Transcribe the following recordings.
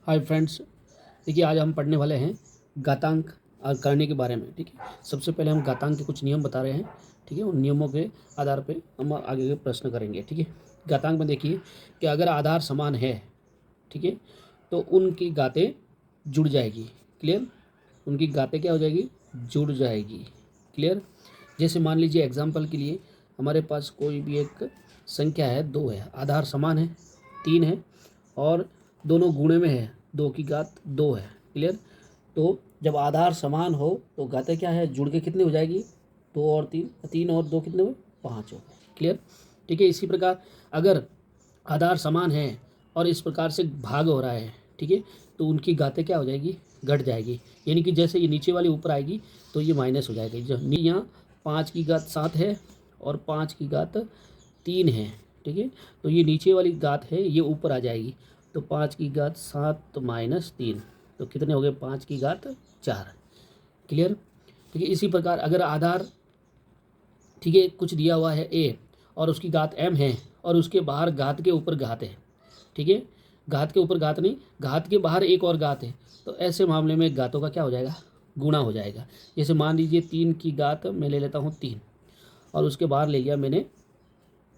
Hi friends, देखिए आज हम पढ़ने वाले हैं घातांक और करने के बारे में। ठीक है, सबसे पहले हम घातांक के कुछ नियम बता रहे हैं। ठीक है, उन नियमों के आधार पे हम आगे के प्रश्न करेंगे। ठीक है, घातांक में देखिए कि अगर आधार समान है, ठीक है, तो उनकी घातें जुड़ जाएगी। क्लियर, उनकी घातें क्या हो जाएगी, जुड़ जाएगी। क्लियर, जैसे मान लीजिए एग्जाम्पल के लिए हमारे पास कोई भी एक संख्या है, 2 है, आधार समान है, 3 है और दोनों गुणे में है, 2 की घात 2 है। क्लियर, तो जब आधार समान हो तो घातें क्या है, जुड़ के कितनी हो जाएगी, 2 और 3, 3 और 2 कितने हुए, 5 हो गए। क्लियर, ठीक है। इसी प्रकार अगर आधार समान है और इस प्रकार से भाग हो रहा है, ठीक है, तो उनकी घातें क्या हो जाएगी, घट जाएगी। यानी कि जैसे ये नीचे वाली ऊपर आएगी तो ये माइनस हो जाएगी। जो यहाँ 5 की घात 7 है और 5 की घात 3 है, ठीक है, तो ये नीचे वाली घात है ये ऊपर आ जाएगी। तो 5 की घात 7 माइनस 3, तो कितने हो गए, 5 की घात 4। क्लियर, ठीक है। इसी प्रकार अगर आधार, ठीक है, कुछ दिया हुआ है ए और उसकी घात m है और उसके बाहर घात के ऊपर घात है, ठीक है, घात के ऊपर घात नहीं, घात के बाहर एक और घात है, तो ऐसे मामले में घातों का क्या हो जाएगा, गुणा हो जाएगा। जैसे मान लीजिए 3 की घात मैं ले लेता हूँ 3 और उसके बाहर ले लिया मैंने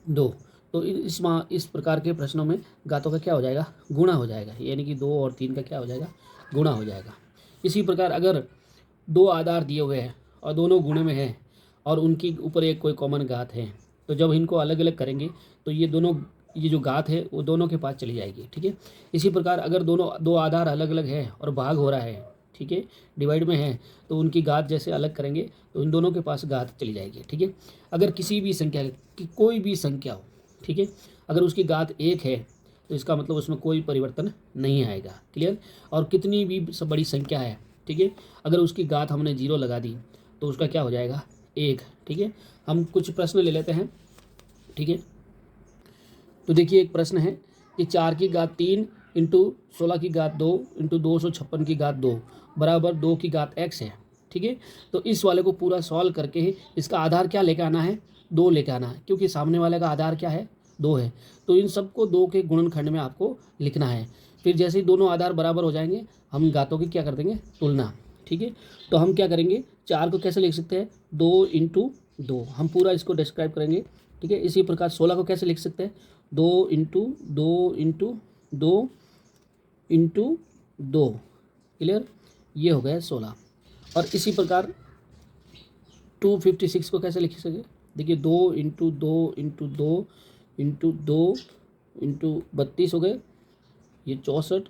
2, तो इस प्रकार के प्रश्नों में घातों का क्या हो जाएगा, गुणा हो जाएगा। यानी कि 2 और 3 का क्या हो जाएगा, गुणा हो जाएगा। इसी प्रकार अगर 2 आधार दिए हुए हैं और दोनों गुणे में हैं और उनकी ऊपर एक कोई कॉमन घात है, तो जब इनको अलग अलग करेंगे तो ये जो घात है वो दोनों के पास चली जाएगी। ठीक है, इसी प्रकार अगर दोनों 2 आधार अलग अलग है और भाग हो रहा है, ठीक है, डिवाइड में है, तो उनकी घात जैसे अलग करेंगे तो इन दोनों के पास घात चली जाएगी। ठीक है, अगर किसी भी संख्या की कोई भी संख्या हो, ठीक है, अगर उसकी घात 1 है तो इसका मतलब उसमें कोई परिवर्तन नहीं आएगा। क्लियर, और कितनी भी बड़ी संख्या है, ठीक है, अगर उसकी घात हमने 0 लगा दी तो उसका क्या हो जाएगा, 1। ठीक है, हम कुछ प्रश्न ले लेते हैं। ठीक है, तो देखिए एक प्रश्न है कि 4 की घात 3 इंटू 16 की घात 2 इंटू 256 की घात 2 बराबर 2 की घात x है। ठीक है, तो इस वाले को पूरा सॉल्व करके इसका आधार क्या लेकर आना है, 2 लेकर आना है, क्योंकि सामने वाले का आधार क्या है, 2 है। तो इन सबको 2 के गुणनखंड में आपको लिखना है। फिर जैसे ही दोनों आधार बराबर हो जाएंगे हम घातों की क्या कर देंगे, तुलना। ठीक है, तो हम क्या करेंगे, 4 को कैसे लिख सकते हैं, 2 इंटू 2, हम पूरा इसको डिस्क्राइब करेंगे। ठीक है, इसी प्रकार 16 को कैसे लिख सकते हैं, 2 इंटू 2 इंटू 2 इंटू 2। क्लियर, ये हो गया 16। और इसी प्रकार 256 को कैसे लिख सके, देखिए 2 इंटू 2 इंटू 2 इंटू 2 इंटू 32 हो गए, ये 64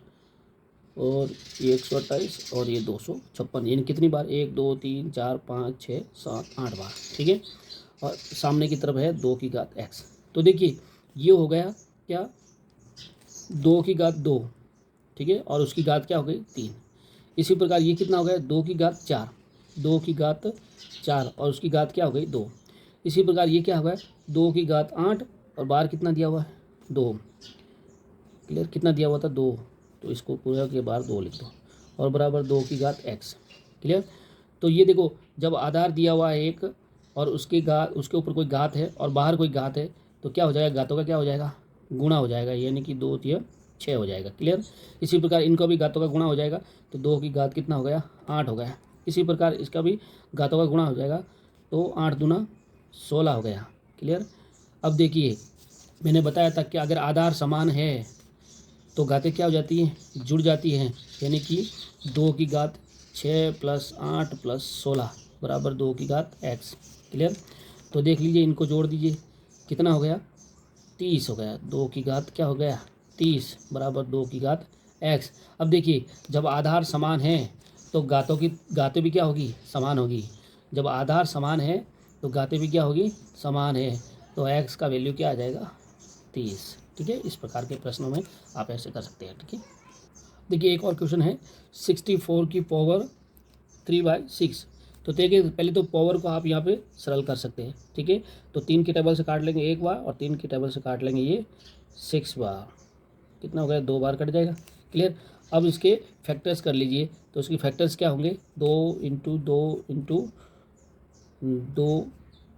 और ये 128 और ये 256। यानी कितनी बार, 1 2 3 4 5 6 7 8 बार। ठीक है, और सामने की तरफ है 2 की घात x। तो देखिए ये हो गया क्या, 2 की घात 2, ठीक है, और उसकी घात क्या हो गई, 3। इसी प्रकार ये कितना हो गया, 2 की घात 4, 2 की घात 4 और उसकी घात क्या हो गई, 2। इसी प्रकार ये क्या हो गया, 2 की घात 8 और बाहर कितना दिया हुआ है, 2। क्लियर, कितना दिया हुआ था, 2, तो इसको पूरा के बाहर 2 लिख दो और बराबर 2 की घात x। क्लियर, तो ये देखो जब आधार दिया हुआ है एक और उसके ऊपर कोई घात है और बाहर कोई घात है, तो क्या हो जाएगा, घातों का क्या हो जाएगा, गुणा हो जाएगा। यानी कि 2 3 6 हो जाएगा। क्लियर, इसी प्रकार इनका भी घातों का गुणा हो जाएगा, तो 2 की घात कितना हो गया, 8 हो गया। इसी प्रकार इसका भी घातों का गुणा हो जाएगा, तो 8 दूना 16 हो गया। क्लियर, अब देखिए मैंने बताया था कि अगर आधार समान है तो घातें क्या हो जाती हैं, जुड़ जाती हैं। यानी कि 2 की घात 6 प्लस 8 प्लस 16 बराबर 2 की घात x। क्लियर, तो देख लीजिए इनको जोड़ दीजिए, कितना हो गया, 30 हो गया। 2 की घात क्या हो गया, 30 बराबर 2 की घात x। अब देखिए जब आधार समान है तो घातें भी क्या होगी, समान होगी। जब आधार समान है तो घातें भी क्या होगी, समान है, तो x का वैल्यू क्या आ जाएगा, 30। ठीक है, इस प्रकार के प्रश्नों में आप ऐसे कर सकते हैं। ठीक है, देखिए एक और क्वेश्चन है, 64 की पावर 3/6। तो देखिए पहले तो पावर को आप यहाँ पे सरल कर सकते हैं। ठीक है, तो 3 की टेबल से काट लेंगे 1 बार और 3 की टेबल से काट लेंगे ये 6 बार, कितना हो गया, 2 बार कट जाएगा। क्लियर, अब इसके फैक्टर्स कर लीजिए, तो इसके फैक्टर्स क्या होंगे, 2 इंटू 2 इंटू 2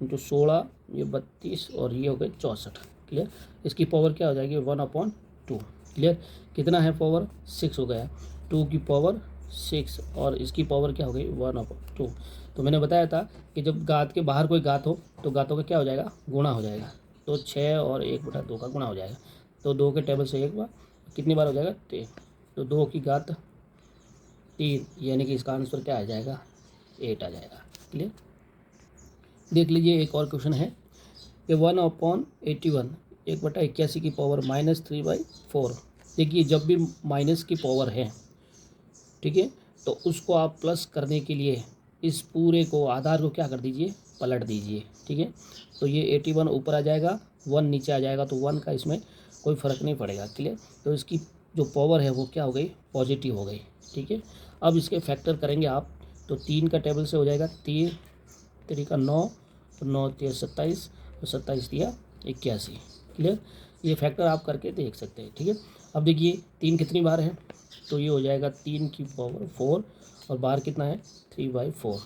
इंटू 16, ये 32 और ये हो गए 64। क्लियर, इसकी पावर क्या हो जाएगी, 1/2। क्लियर। कितना है पावर 6 हो गया, 2 की पावर 6 और इसकी पावर क्या हो गई 1/2। तो मैंने बताया था कि जब घात के बाहर कोई घात हो तो घातों का क्या हो जाएगा, गुणा हो जाएगा। तो 6 और 1/2 का गुणा हो जाएगा। तो 2 के टेबल से एक बार कितनी बार हो जाएगा 3। तो 2 की घात 3 यानी कि इसका आंसर क्या आ जाएगा 8 आ जाएगा। क्लियर। देख लीजिए एक और क्वेश्चन है कि 1/81 1/81 की पावर -3/4। देखिए जब भी माइनस की पावर है, ठीक है, तो उसको आप प्लस करने के लिए इस पूरे को आधार को क्या कर दीजिए, पलट दीजिए। ठीक है, तो ये 81 ऊपर आ जाएगा, 1 नीचे आ जाएगा, तो 1 का इसमें कोई फ़र्क नहीं पड़ेगा। क्लियर। तो इसकी जो पावर है वो क्या हो गई, पॉजिटिव हो गई। ठीक है, अब इसके फैक्टर करेंगे आप, तो 3 का टेबल से हो जाएगा 3 3 का 9, तो 9 3 27 और 27 दिया 81। क्लियर। ये फैक्टर आप करके देख सकते हैं। ठीक है, अब देखिए 3 कितनी बार है, तो ये हो जाएगा 3 की पावर 4 और बार कितना है 3/4।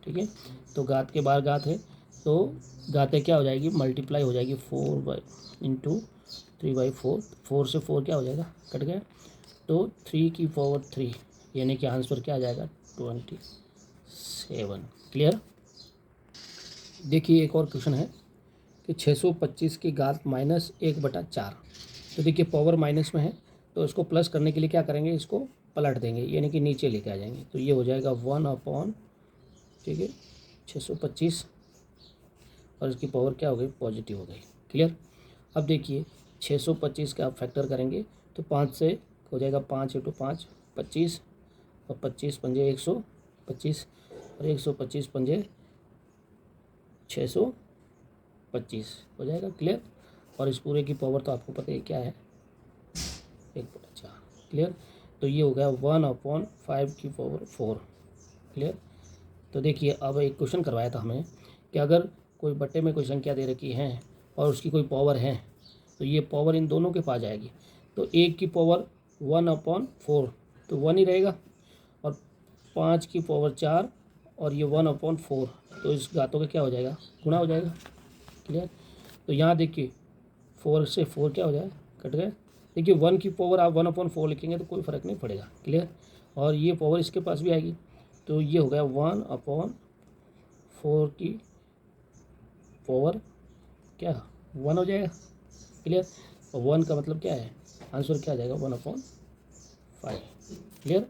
ठीक है, तो घात के बाहर घात है तो घातें क्या हो जाएगी, मल्टीप्लाई हो जाएगी 4 इंटू 3/4। 4 से 4 क्या हो जाएगा, कट गया, तो 3 की पावर 3 यानी कि आंसर क्या आ जाएगा 27। क्लियर। देखिए एक और क्वेश्चन है कि 625 की घात -1/4। तो देखिए पावर माइनस में है तो इसको प्लस करने के लिए क्या करेंगे, इसको पलट देंगे यानी कि नीचे लेके आ जाएंगे। तो ये हो जाएगा 1/, ठीक है, 625 और इसकी पावर क्या हो गई, पॉजिटिव हो गई। क्लियर। अब देखिए 625 का आप फैक्टर करेंगे तो 5 से हो जाएगा 5 × 5 25 और 25 पंजे 125 और 125 पंजे 625 हो जाएगा। क्लियर। और इस पूरे की पावर तो आपको पता है क्या है 1/4। क्लियर। तो ये हो गया 1/5 की पावर 4। क्लियर। तो देखिए अब एक क्वेश्चन करवाया था हमें कि अगर कोई बट्टे में कोई संख्या दे रखी है और उसकी कोई पावर है तो ये पावर इन दोनों के पास जाएगी। तो 1 की पावर 1/4 तो 1 ही रहेगा, और 5 की पावर 4 और ये 1/4 तो इस घातों का क्या हो जाएगा, गुणा हो जाएगा। क्लियर। तो यहाँ देखिए 4 से 4 क्या हो जाएगा, कट गए। देखिए 1 की पावर आप 1/4 लिखेंगे तो कोई फ़र्क नहीं पड़ेगा। क्लियर। और ये पावर इसके पास भी आएगी, तो ये हो गया 1/4 की पावर क्या 1 हो जाएगा। क्लियर। और 1 का मतलब क्या है, आंसर क्या आ जाएगा 1/5। क्लियर।